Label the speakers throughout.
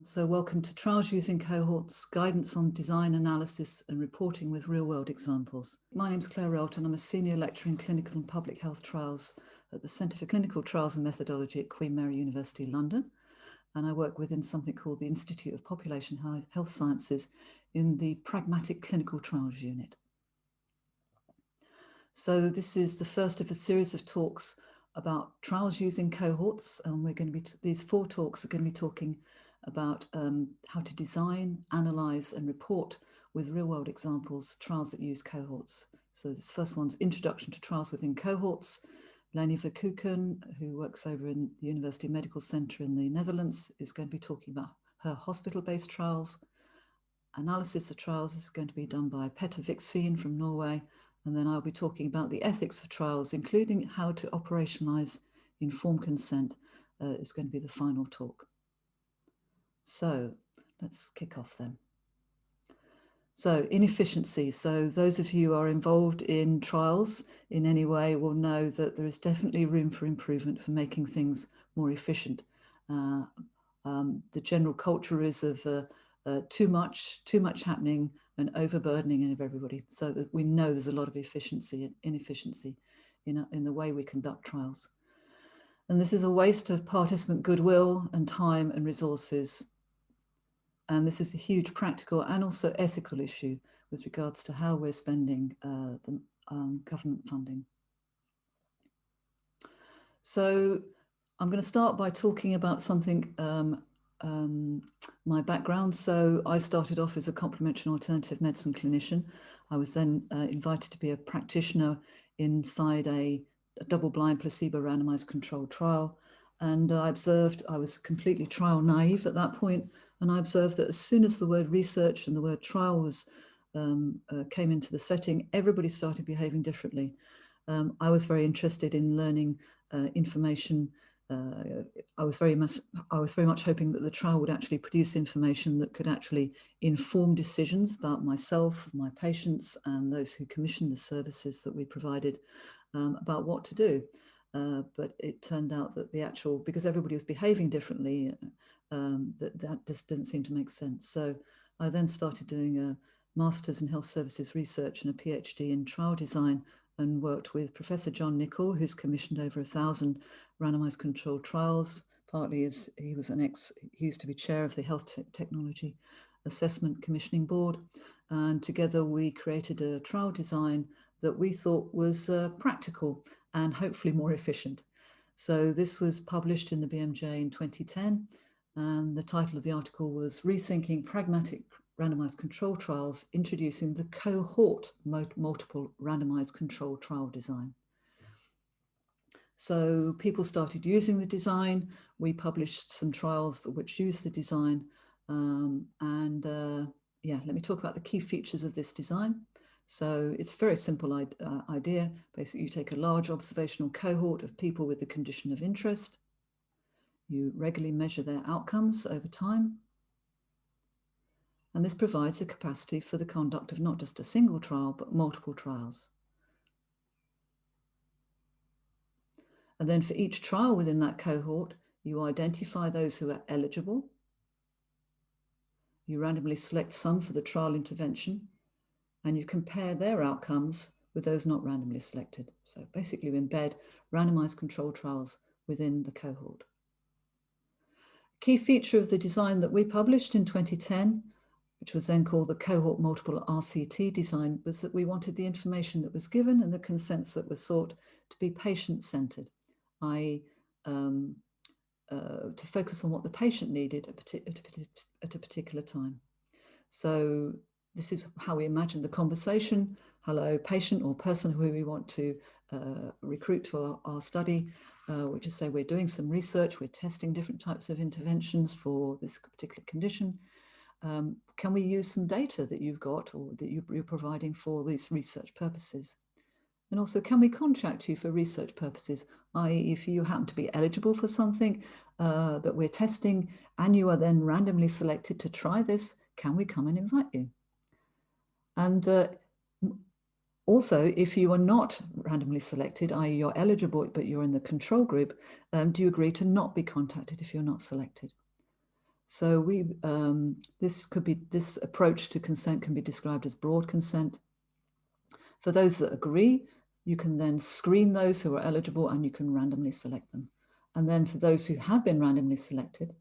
Speaker 1: So welcome to Trials Using Cohorts, Guidance on Design Analysis and Reporting with Real-World Examples. My name is Clare Relton. I'm a Senior Lecturer in Clinical and Public Health Trials at the Centre for Clinical Trials and Methodology at Queen Mary University, London. And I work within something called the Institute of Population Health Sciences in the Pragmatic Clinical Trials Unit. So this is the first of a series of talks about trials using cohorts. And we're going to be, these 4 talks are going to be talking about how to design, analyze and report with real-world examples, trials that use cohorts. So this first one's Introduction to Trials Within Cohorts. Leni Verkoeken, who works over in the University Medical Center in the Netherlands, is going to be talking about her hospital-based trials. Analysis of trials is going to be done by Petter Viksveen from Norway. And then I'll be talking about the ethics of trials, including how to operationalize informed consent, is going to be the final talk. So let's kick off then. So inefficiency. So those of you who are involved in trials in any way will know that there is definitely room for improvement for making things more efficient. The general culture is of too much happening and overburdening of everybody, so that we know there's a lot of efficiency and inefficiency in the way we conduct trials. And this is a waste of participant goodwill and time and resources. And this is a huge practical and also ethical issue with regards to how we're spending the government funding. So I'm going to start by talking about something, my background. So I started off as a complementary and alternative medicine clinician. I was then invited to be a practitioner inside a double-blind placebo randomized controlled trial. And I observed, I was completely trial naive at that point, and I observed that as soon as the word research and the word trial was came into the setting, everybody started behaving differently. I was very interested in learning information. I was very much hoping that the trial would actually produce information that could actually inform decisions about myself, my patients, and those who commissioned the services that we provided about what to do. But it turned out that because everybody was behaving differently, that just didn't seem to make sense. So I then started doing a master's in health services research and a PhD in trial design, and worked with Professor John Nichol, who's commissioned over 1,000 randomized controlled trials. Partly as he used to be chair of the Health Technology Assessment Commissioning Board. And together we created a trial design that we thought was practical and hopefully more efficient. So this was published in the BMJ in 2010. And the title of the article was Rethinking Pragmatic Randomized Control Trials, Introducing the Cohort Multiple Randomized Control Trial Design. So people started using the design. We published some trials which use the design. Yeah, let me talk about the key features of this design. So it's a very simple idea. Basically, you take a large observational cohort of people with the condition of interest. You regularly measure their outcomes over time. And this provides a capacity for the conduct of not just a single trial, but multiple trials. And then for each trial within that cohort, you identify those who are eligible. You randomly select some for the trial intervention, and you compare their outcomes with those not randomly selected. So basically you embed randomized controlled trials within the cohort. Key feature of the design that we published in 2010, which was then called the Cohort Multiple RCT design, was that we wanted the information that was given and the consents that were sought to be patient-centered, i.e. To focus on what the patient needed at a particular time. So this is how we imagine the conversation. Hello, patient or person who we want to recruit to our study. We just say we're doing some research, we're testing different types of interventions for this particular condition. Can we use some data that you've got or that you're providing for these research purposes? And also, can we contract you for research purposes, i.e. if you happen to be eligible for something that we're testing and you are then randomly selected to try this, can we come and invite you? And also, if you are not randomly selected, i.e. you're eligible, but you're in the control group, do you agree to not be contacted if you're not selected? So this approach to consent can be described as broad consent. For those that agree, you can then screen those who are eligible and you can randomly select them. And then for those who have been randomly selected,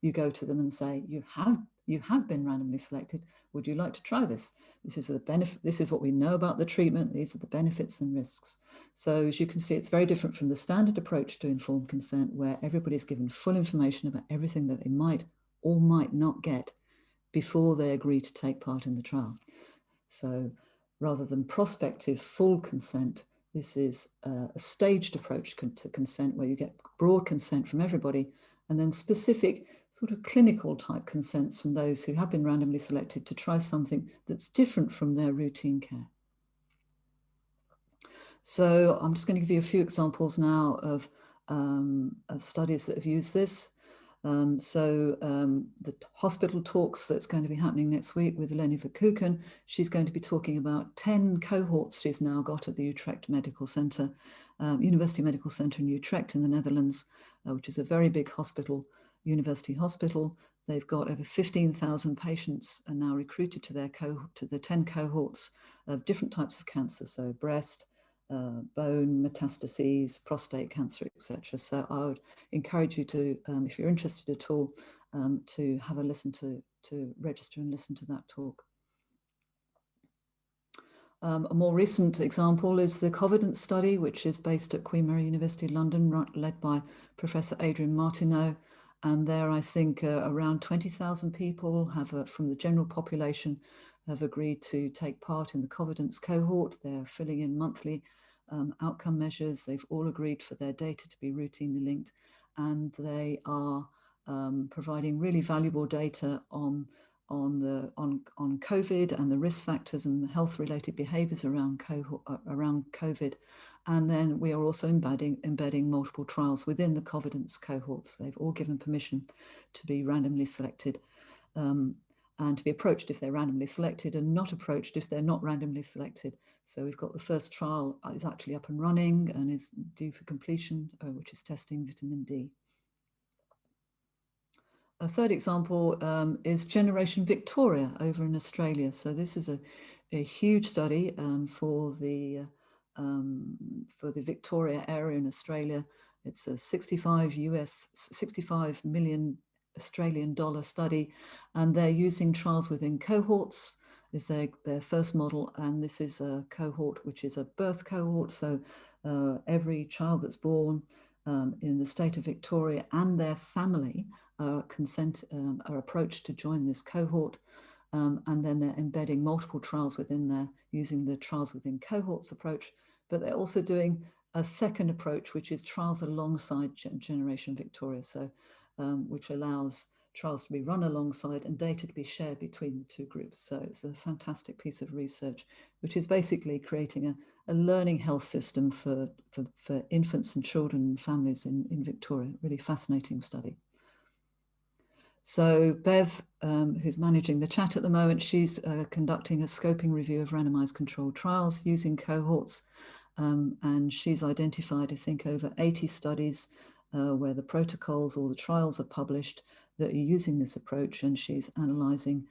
Speaker 1: you go to them and say, you have been randomly selected. Would you like to try this? This is the benefit. This is what we know about the treatment. These are the benefits and risks. So as you can see, it's very different from the standard approach to informed consent, where everybody's given full information about everything that they might or might not get before they agree to take part in the trial. So rather than prospective full consent, this is a staged approach to consent, where you get broad consent from everybody and then specific sort of clinical type consents from those who have been randomly selected to try something that's different from their routine care. So I'm just going to give you a few examples now of studies that have used this. The hospital talks that's going to be happening next week with Eleni Verkuken, she's going to be talking about 10 cohorts she's now got at the Utrecht Medical Centre, University Medical Centre in Utrecht in the Netherlands, which is a very big hospital, university hospital. They've got over 15,000 patients are now recruited to the 10 cohorts of different types of cancer, so breast, bone metastases, prostate cancer, etc. So I would encourage you to, if you're interested at all, to have a listen to register and listen to that talk. A more recent example is the Covidence study, which is based at Queen Mary University London, led by Professor Adrian Martineau. And there, I think around 20,000 people from the general population have agreed to take part in the Covidence cohort. They're filling in monthly outcome measures. They've all agreed for their data to be routinely linked, and they are providing really valuable data on COVID and the risk factors and the health-related behaviours around COVID. And then we are also embedding multiple trials within the Covidence cohorts. They've all given permission to be randomly selected and to be approached if they're randomly selected, and not approached if they're not randomly selected. So we've got the first trial is actually up and running and is due for completion, which is testing vitamin D. A third example is Generation Victoria over in Australia. So this is a huge study for the Victoria area in Australia. It's a 65 million Australian dollar study, and they're using trials within cohorts is their first model. And this is a cohort which is a birth cohort. So every child that's born in the state of Victoria and their family are approached to join this cohort, and then they're embedding multiple trials within there using the trials within cohorts approach. But they're also doing a second approach, which is trials alongside Generation Victoria, so which allows trials to be run alongside and data to be shared between the two groups. So it's a fantastic piece of research, which is basically creating a learning health system for infants and children and families in Victoria. Really fascinating study. So Bev, who's managing the chat at the moment, she's conducting a scoping review of randomized controlled trials using cohorts. And she's identified, I think, over 80 studies where the protocols or the trials are published that are using this approach. And she's analyzing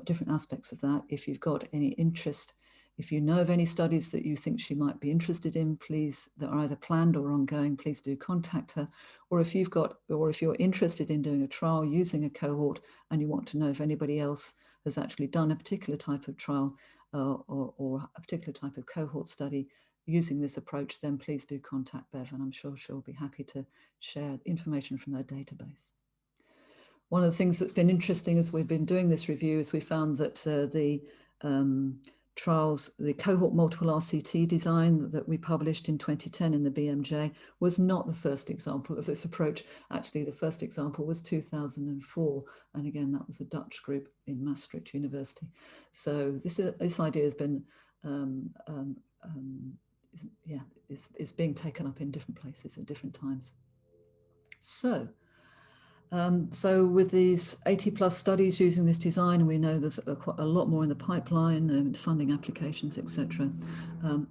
Speaker 1: different aspects of that. If you've got any interest, if you know of any studies that you think she might be interested in, please, that are either planned or ongoing, please do contact her. Or if you're interested in doing a trial using a cohort and you want to know if anybody else has actually done a particular type of trial or a particular type of cohort study using this approach, then please do contact Bev, and I'm sure she'll be happy to share information from her database. One of the things that's been interesting as we've been doing this review is we found that the trials, the cohort multiple RCT design that we published in 2010 in the BMJ was not the first example of this approach. Actually, the first example was 2004. And again, that was a Dutch group in Maastricht University. So this idea has been, is being taken up in different places at different times. So with these 80 plus studies using this design, we know there's quite a lot more in the pipeline and funding applications, etc.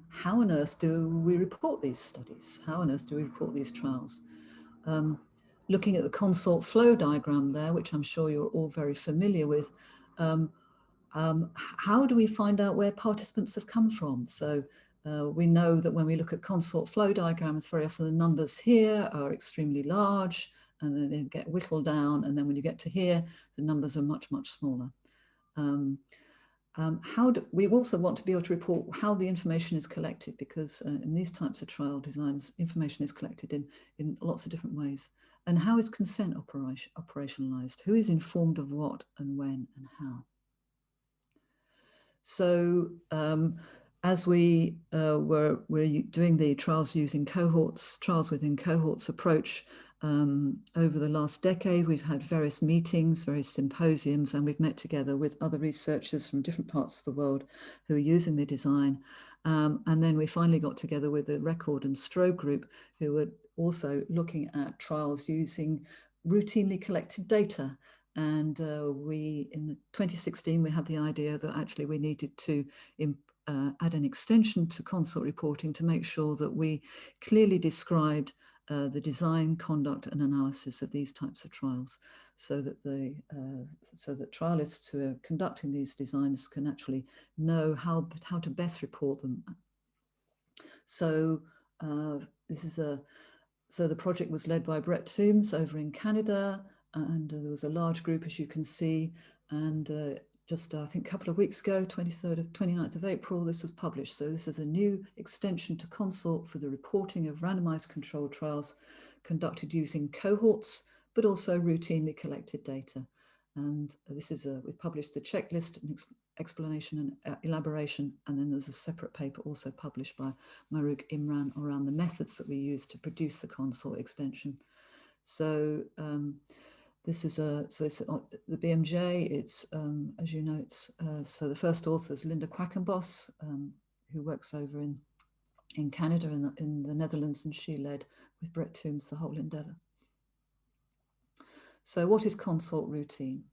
Speaker 1: How on earth do we report these studies? How on earth do we report these trials? looking at the consort flow diagram there, which I'm sure you're all very familiar with, how do we find out where participants have come from? So we know that when we look at consort flow diagrams, very often the numbers here are extremely large, and then they get whittled down. And then when you get to here, the numbers are much, much smaller. We also want to be able to report how the information is collected, because in these types of trial designs, information is collected in lots of different ways. And how is consent operationalized? Who is informed of what and when and how? So as we're doing the trials using cohorts, trials within cohorts approach, over the last decade, we've had various meetings, various symposiums, and we've met together with other researchers from different parts of the world who are using the design. And then we finally got together with the Record and Strobe group, who were also looking at trials using routinely collected data. And in 2016, we had the idea that actually we needed to add an extension to consort reporting to make sure that we clearly described the design, conduct, and analysis of these types of trials, so that trialists who are conducting these designs can actually know how to best report them. So so the project was led by Brett Toombs over in Canada, and there was a large group, as you can see, and just I think a couple of weeks ago, 29th of April, this was published. So this is a new extension to consort for the reporting of randomized controlled trials conducted using cohorts, but also routinely collected data. And this is we published the checklist and explanation and elaboration, and then there's a separate paper also published by Marouk Imran around the methods that we use to produce the consort extension. So this is the BMJ. It's as you know, it's so the first author is Linda Quackenbos, who works over in Canada, in the Netherlands, and she led with Brett Toombs the whole endeavor. So what is consort routine?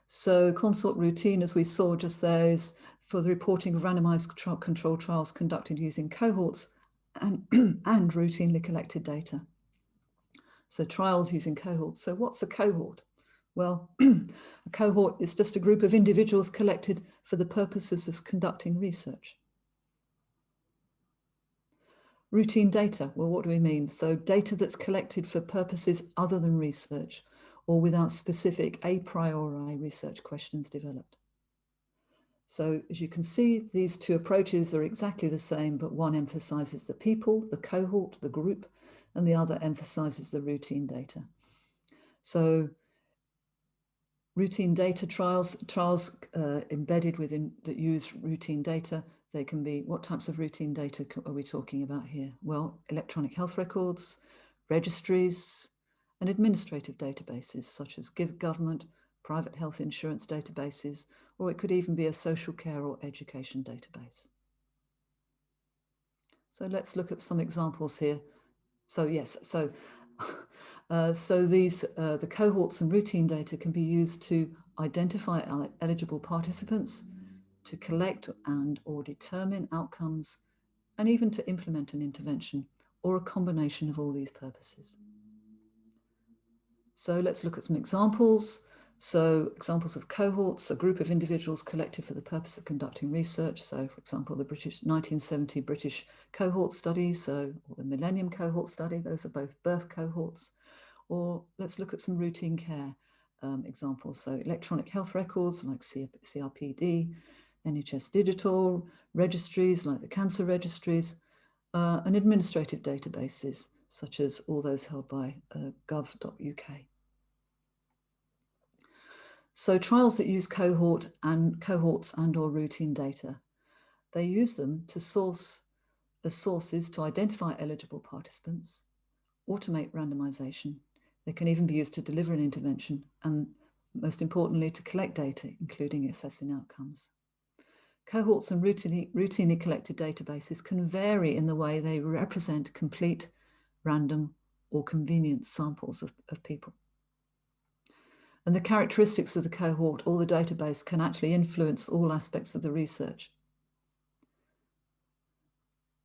Speaker 1: So consort routine, as we saw just there, is for the reporting of randomized controlled trials conducted using cohorts and routinely collected data. So trials using cohorts. So what's a cohort? Well, a cohort is just a group of individuals collected for the purposes of conducting research. Routine data, well, what do we mean? So data that's collected for purposes other than research, or without specific a priori research questions developed. So as you can see, these two approaches are exactly the same, but one emphasizes the people, the cohort, the group, and the other emphasizes the routine data. So routine data trials embedded within that use routine data, they can be, what types of routine data are we talking about here? Well, electronic health records, registries, and administrative databases such as government, private health insurance databases, or it could even be a social care or education database. So let's look at some examples here. So yes, so the cohorts and routine data can be used to identify eligible participants, to collect and or determine outcomes, and even to implement an intervention, or a combination of all these purposes. So let's look at some examples. So examples of cohorts, a group of individuals collected for the purpose of conducting research. So for example, the 1970 British cohort study, or the Millennium cohort study, those are both birth cohorts. Or let's look at some routine care examples. So electronic health records like CRPD, NHS Digital, registries like the cancer registries, and administrative databases such as all those held by gov.uk. So trials that use cohorts and or routine data, they use them to sources to identify eligible participants, automate randomization. They can even be used to deliver an intervention, and most importantly, to collect data, including assessing outcomes. Cohorts and routinely collected databases can vary in the way they represent complete, random, or convenient samples of people. And the characteristics of the cohort or the database can actually influence all aspects of the research.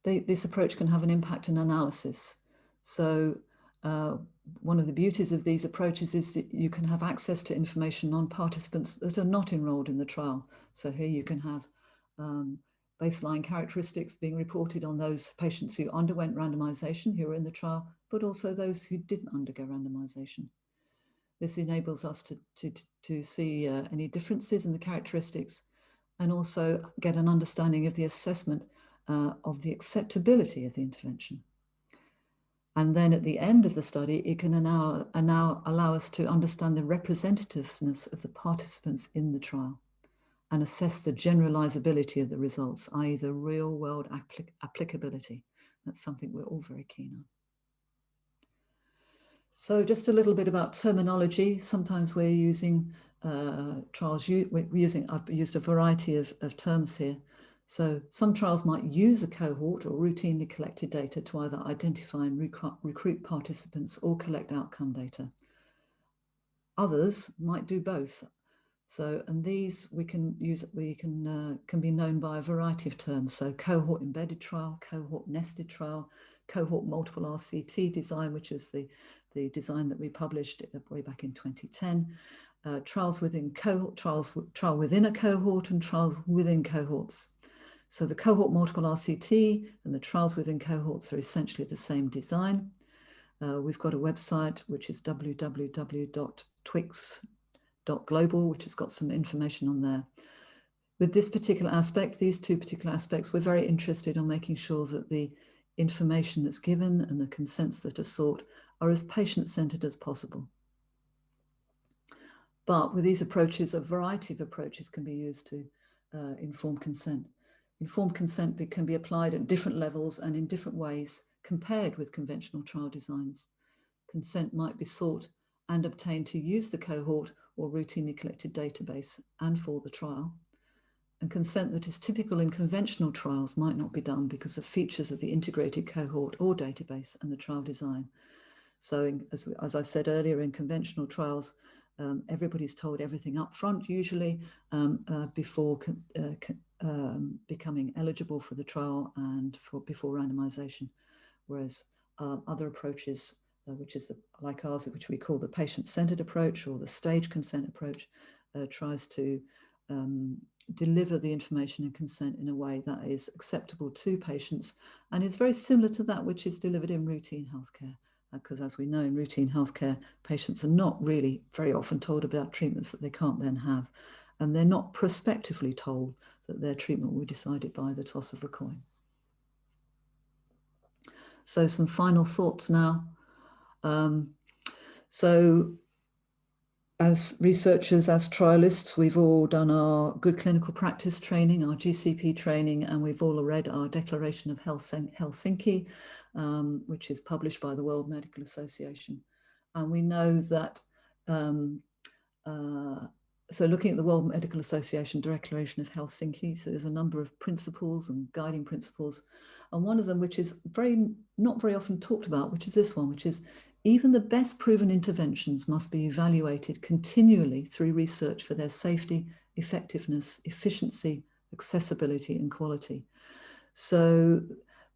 Speaker 1: This approach can have an impact in analysis. So One of the beauties of these approaches is that you can have access to information on participants that are not enrolled in the trial. So here you can have baseline characteristics being reported on those patients who underwent randomization, who were in the trial, but also those who didn't undergo randomization. This enables us to see any differences in the characteristics and also get an understanding of the assessment of the acceptability of the intervention. And then at the end of the study, it can now allow us to understand the representativeness of the participants in the trial and assess the generalizability of the results, i.e. the real world applicability. That's something we're all very keen on. So just a little bit about terminology. Sometimes we're using trials, I've used a variety of terms here. So some trials might use a cohort or routinely collected data to either identify and recruit participants or collect outcome data. Others might do both. So, and these can be known by a variety of terms. So cohort embedded trial, cohort nested trial, cohort multiple RCT design, which is the design that we published way back in 2010. Trials within cohort, trial within a cohort, and trials within cohorts. So the cohort multiple RCT and the trials within cohorts are essentially the same design. We've got a website, which is www.twix.global, which has got some information on there. With this particular aspect, these two particular aspects, we're very interested in making sure that the information that's given and the consents that are sought are as patient-centered as possible. But with these approaches, a variety of approaches can be used to inform consent. Informed consent can be applied at different levels and in different ways compared with conventional trial designs. Consent might be sought and obtained to use the cohort or routinely collected database and for the trial. And consent that is typical in conventional trials might not be done because of features of the integrated cohort or database and the trial design. So as I said earlier, in conventional trials, everybody's told everything up front, usually before becoming eligible for the trial and before randomization. Whereas other approaches, which is like ours, which we call the patient-centered approach or the stage consent approach, tries to deliver the information and consent in a way that is acceptable to patients and is very similar to that which is delivered in routine healthcare. Because as we know, in routine healthcare, patients are not really very often told about treatments that they can't then have. And they're not prospectively told that their treatment will be decided by the toss of a coin. So some final thoughts now. So as researchers, as trialists, we've all done our good clinical practice training, our GCP training, and we've all read our Declaration of Helsinki, which is published by the World Medical Association. And we know that, so looking at the World Medical Association Declaration of Helsinki, so there's a number of principles and guiding principles. And one of them, which is not very often talked about, which is this one, which is even the best proven interventions must be evaluated continually through research for their safety, effectiveness, efficiency, accessibility, and quality. So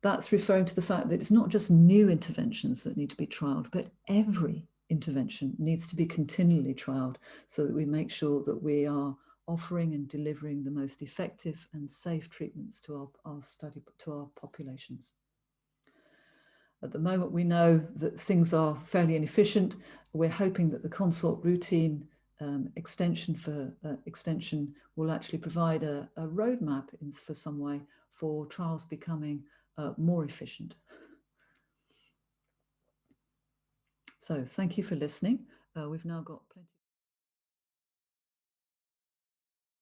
Speaker 1: that's referring to the fact that it's not just new interventions that need to be trialed, but every intervention needs to be continually trialed so that we make sure that we are offering and delivering the most effective and safe treatments to our populations. At the moment, we know that things are fairly inefficient. We're hoping that the consort routine extension will actually provide a roadmap for some way for trials becoming more efficient. So thank you for listening. We've now got plenty.